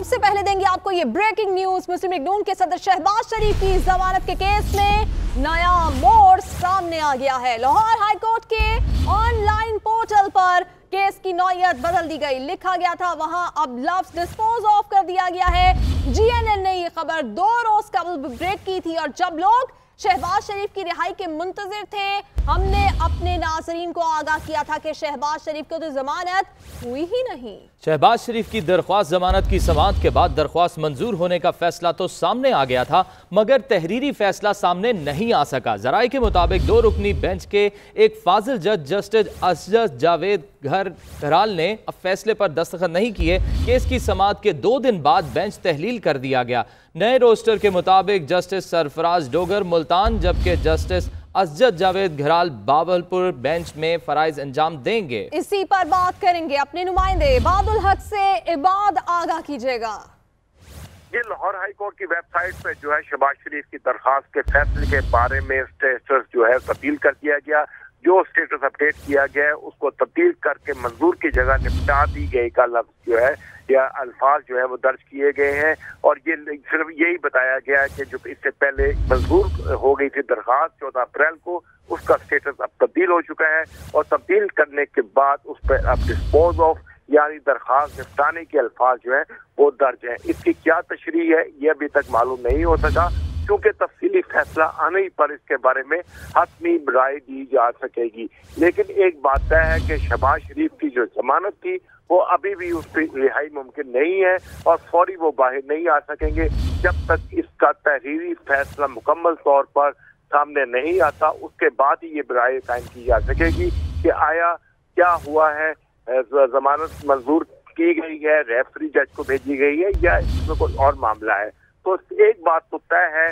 सबसे पहले देंगे आपको ये ब्रेकिंग न्यूज। मुस्लिम लीग नून के सदर शहबाज शरीफ की जमानत के केस में नया मोड़ सामने आ गया है। लाहौर हाई कोर्ट के ऑनलाइन पोर्टल पर केस की नौयत बदल दी गई। लिखा गया था वहां अब लफ्ज डिस्पोज ऑफ कर दिया गया है। जीएनएन ने ये खबर 2 रोज कबल ब्रेक की थी और जब लोग शहबाज शरीफ की रिहाई के मुंतजिर थे, हमने अपने नाज़रीन को आगाह किया था कि शहबाज शरीफ को तो जमानत हुई ही नहीं। शहबाज शरीफ की दरख्वास्त जमानत की समाअत के बाद दरख्वास्त मंजूर होने का फैसला तो सामने आ गया था, मगर तहरीरी फैसला सामने नहीं आ सका। जराये के मुताबिक 2 रुकनी बेंच के एक फाजिल जज जस्टिस असद जावेद घराल ने अब फैसले पर दस्तखत नहीं किए। केस की समाअत के 2 दिन बाद बेंच तहलील कर दिया गया। नए रोस्टर के मुताबिक जस्टिस सरफराज डोगर मुल्तान, जबकि जस्टिस असद जावेद घराल बावलपुर बेंच में फराइज अंजाम देंगे। इसी पर बात करेंगे अपने नुमाइंदे इबादुल हक से। इबाद, आगाह कीजिएगा। ये लाहौर हाई कोर्ट की वेबसाइट पे जो है शहबाज शरीफ की दरखास्त के फैसले के बारे में स्टेटस जो है तब्दील कर दिया गया। जो स्टेटस अपडेट किया गया है उसको तब्दील करके मंजूर की जगह निपटा दी गई का लफ्ज जो है या अल्फाज जो है वो दर्ज किए गए हैं। और ये सिर्फ यही बताया गया है कि जो इससे पहले मंजूर हो गई थी दरखास्त 14 अप्रैल को, उसका स्टेटस अब तब्दील हो चुका है और तब्दील करने के बाद उस पर अब डिस्पोज ऑफ यानी दरखास्त निपटाने के अल्फाज जो है वो दर्ज है। इसकी क्या तशरीह है ये अभी तक मालूम नहीं हो सका, क्योंकि तफसीली फैसला आने ही पर इसके बारे में हतमी राय दी जा सकेगी। लेकिन एक बात तय है कि शहबाज शरीफ की जो जमानत थी वो अभी भी उस पर रिहाई मुमकिन नहीं है और फौरी वो बाहर नहीं आ सकेंगे जब तक इसका तहरीरी फैसला मुकम्मल तौर पर सामने नहीं आता। उसके बाद ही ये राय कायम की जा सकेगी कि आया क्या हुआ है, जमानत मंजूर की गई है, रेफरी जज को भेजी गई है या इसमें कोई और मामला है। तो एक बात तो तय है,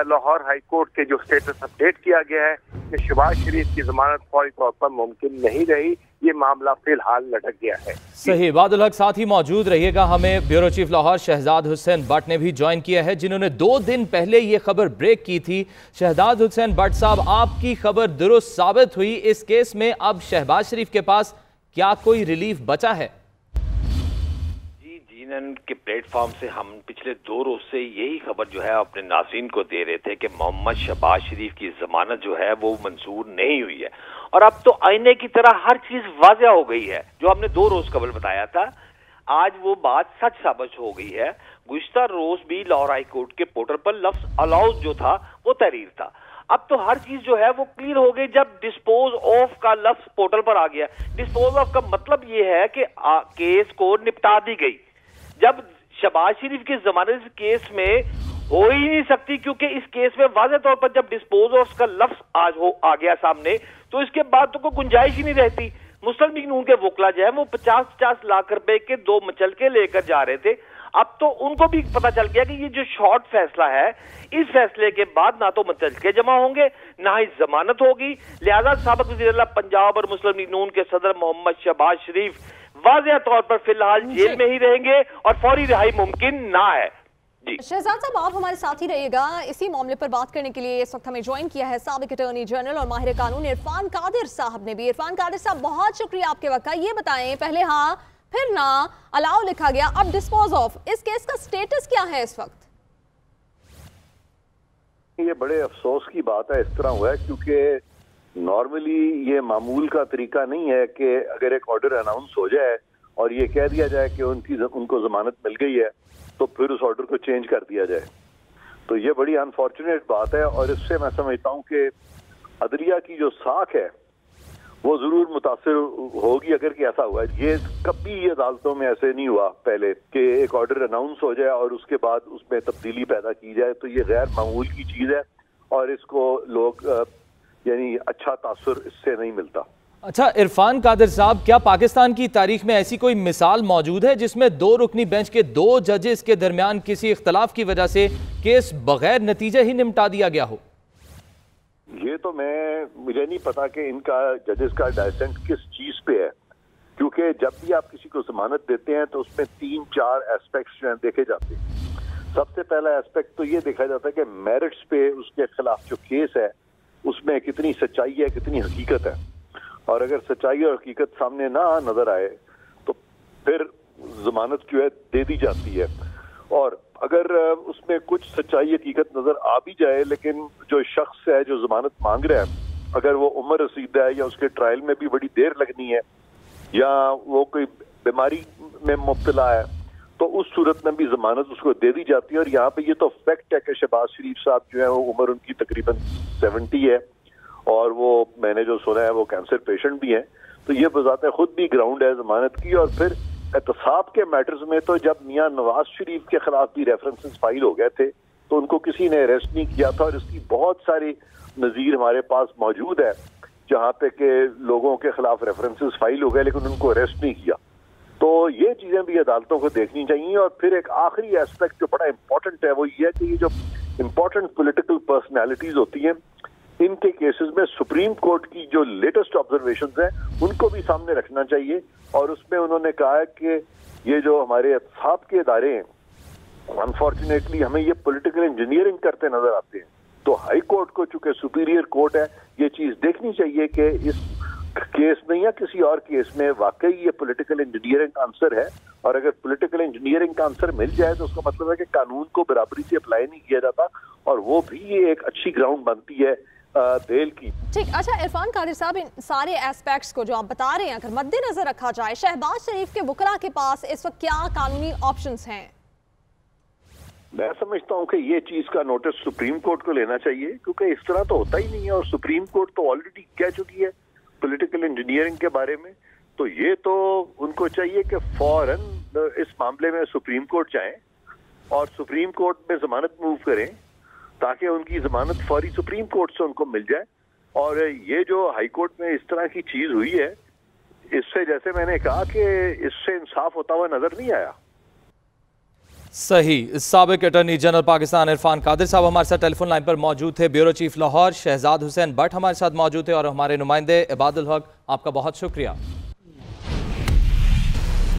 लाहौर हाई कोर्ट के जो स्टेटस अपडेट किया गया है कि शहबाज शरीफ की जमानत फौरी तौर पर मुमकिन नहीं रही। ये मामला फिलहाल लटक गया है। सही। इबादुल हक साथ ही मौजूद रहिएगा। हमें ब्यूरो चीफ लाहौर शहजाद हुसैन भट्ट ने भी ज्वाइन किया है, जिन्होंने 2 दिन पहले ये खबर ब्रेक की थी। शहजाद हुसैन भट्ट साहब, आपकी खबर दुरुस्त साबित हुई। इस केस में अब शहबाज शरीफ के पास क्या कोई रिलीफ बचा है? जीएनएन के प्लेटफॉर्म से हम पिछले 2 रोज से यही खबर जो है अपने नाज़रीन को दे रहे थे कि मोहम्मद शहबाज शरीफ की जमानत जो है वो मंजूर नहीं हुई है और अब तो आईने की तरह हर चीज वाज़ेह हो गई है। जो हमने 2 रोज कबल बताया था, आज वो बात सच साबित हो गई है। गुज़िश्ता रोज भी लाहौर हाई कोर्ट के पोर्टल पर लफ्ज अलाउड जो था वो तहरीर था। अब तो हर चीज जो है वो क्लियर हो गई जब डिस्पोज ऑफ का लफ्ज पोर्टल पर आ गया। डिस्पोज ऑफ का मतलब ये है कि केस को निपटा दी गई। जब शहबाज शरीफ की जमानत केस में हो ही नहीं सकती, क्योंकि इस केस में वाज़ेह तौर पर जब डिस्पोज ऑफ का लफ्ज आज आ गया सामने, तो इसके बाद तो कोई गुंजाइश ही नहीं रहती। मुस्लिम लीग नून के वोकला जो है वो 50-50 लाख रुपए के 2 मचलके लेकर जा रहे थे। अब तो उनको भी पता चल गया कि ये जो शॉर्ट फैसला है, इस फैसले के बाद ना तो मचलके जमा होंगे ना ही जमानत होगी। लिहाजा साबिक वज़ीर पंजाब और मुस्लिम लीग नून के सदर मोहम्मद शहबाज शरीफ वाज़ेह तौर पर फिलहाल जेल में ही रहेंगे और फौरी रिहाई मुमकिन ना है। शहजाद साहब, आप हमारे साथ ही रहिएगा। इसी मामले पर बात करने के लिए इस वक्त हमें ज्वाइन किया है साबिक अटॉर्नी जनरल और माहिर कानून इरफान कादिर साहब ने भी। इरफान कादिर साहब, बहुत शुक्रिया आपके वक्त का। ये बताएं, पहले हाँ फिर ना अलाउ लिखा गया, अब डिस्पोज ऑफ, इस केस का स्टेटस क्या है इस वक्त? ये बड़े अफसोस की बात है, इस तरह हुआ है क्योंकि नॉर्मली ये मामूल का तरीका नहीं है कि अगर एक ऑर्डर अनाउंस हो जाए और ये कह दिया जाए कि उनको जमानत मिल गई है तो फिर उस ऑर्डर को चेंज कर दिया जाए। तो ये बड़ी अनफॉर्चुनेट बात है और इससे मैं समझता हूँ कि अदलिया की जो साख है वो जरूर मुतासिर होगी अगर कि ऐसा हुआ है। ये कभी अदालतों में ऐसे नहीं हुआ पहले कि एक ऑर्डर अनाउंस हो जाए और उसके बाद उसमें तब्दीली पैदा की जाए। तो ये गैर मामूल की चीज़ है और इसको लोग यानी अच्छा तासुर इससे नहीं मिलता। अच्छा इरफान कादिर साहब, क्या पाकिस्तान की तारीख में ऐसी कोई मिसाल मौजूद है जिसमें 2 रुकनी बेंच के 2 जजेस के दरमियान किसी इख्तलाफ की वजह से केस बगैर नतीजे ही निपटा दिया गया हो? ये तो मुझे नहीं पता कि इनका जजेस का डाइसेंट किस चीज पे है, क्योंकि जब भी आप किसी को जमानत देते हैं तो उसमें 3-4 एस्पेक्ट्स जो हैं देखे जाते हैं। सबसे पहला एस्पेक्ट तो ये देखा जाता है कि मेरिट्स पे उसके खिलाफ जो केस है उसमें कितनी सच्चाई है, कितनी हकीकत है। और अगर सच्चाई और हकीकत सामने ना नजर आए तो फिर जमानत जो है दे दी जाती है। और अगर उसमें कुछ सच्चाई हकीकत नजर आ भी जाए, लेकिन जो शख्स है जो जमानत मांग रहा है, अगर वो उम्र रसीदा है या उसके ट्रायल में भी बड़ी देर लगनी है या वो कोई बीमारी में मुब्तला है, तो उस सूरत में भी जमानत उसको दे दी जाती है। और यहाँ पे ये तो फैक्ट है कि शहबाज शरीफ साहब जो है वो उम्र उनकी तकरीबन 70 है और वो मैंने जो सुना है वो कैंसर पेशेंट भी हैं, तो ये बजाते खुद भी ग्राउंड है जमानत की। और फिर एहतसाब के मैटर्स में तो जब मियां नवाज शरीफ के खिलाफ भी रेफरेंसेस फाइल हो गए थे तो उनको किसी ने अरेस्ट नहीं किया था, और इसकी बहुत सारी नज़ीर हमारे पास मौजूद है जहाँ पे के लोगों के खिलाफ रेफरेंसेस फाइल हो गए लेकिन उनको अरेस्ट नहीं किया। तो ये चीजें भी अदालतों को देखनी चाहिए। और फिर एक आखिरी एस्पेक्ट जो बड़ा इंपॉर्टेंट है वो ये है कि ये जो इंपॉर्टेंट पॉलिटिकल पर्सनैलिटीज होती हैं, इनके केसेस में सुप्रीम कोर्ट की जो लेटेस्ट ऑब्जर्वेशंस हैं उनको भी सामने रखना चाहिए। और उसमें उन्होंने कहा है कि ये जो हमारे एहतसाब के इदारे हैं, अनफॉर्चुनेटली हमें ये पॉलिटिकल इंजीनियरिंग करते नजर आते हैं। तो हाई कोर्ट को चूंकि सुपीरियर कोर्ट है, ये चीज देखनी चाहिए कि इस केस में या किसी और केस में वाकई ये पॉलिटिकल इंजीनियरिंग का आंसर है। और अगर पॉलिटिकल इंजीनियरिंग का आंसर मिल जाए तो उसका मतलब है कि कानून को बराबरी से अप्लाई नहीं किया जाता, और वो भी ये एक अच्छी ग्राउंड बनती है बेल की। ठीक, अच्छा इरफान कादिर साहब, इन सारे एस्पेक्ट्स को जो आप बता रहे हैं अगर मद्देनजर रखा जाए, शहबाज शरीफ के वकला के पास इस वक्त क्या कानूनी ऑप्शंस हैं? मैं समझता हूँ कि ये चीज का नोटिस सुप्रीम कोर्ट को लेना चाहिए, क्योंकि इस तरह तो होता ही नहीं है और सुप्रीम कोर्ट तो ऑलरेडी कह चुकी है पॉलिटिकल इंजीनियरिंग के बारे में। तो ये तो उनको चाहिए कि फौरन इस मामले में सुप्रीम कोर्ट जाएं और सुप्रीम कोर्ट में जमानत मूव करें ताकि उनकी जमानत फौरी सुप्रीम कोर्ट से उनको मिल जाए। और ये जो हाई कोर्ट में इस तरह की चीज हुई है, इससे जैसे मैंने कहा कि इससे इंसाफ होता हुआ नजर नहीं आया। सही। साबिक अटॉर्नी जनरल पाकिस्तान इरफान कादिर साहब हमारे साथ टेलीफोन लाइन पर मौजूद थे। ब्यूरो चीफ लाहौर शहजाद हुसैन बट हमारे साथ मौजूद थे और हमारे नुमाइंदे इबादुल हक, आपका बहुत शुक्रिया।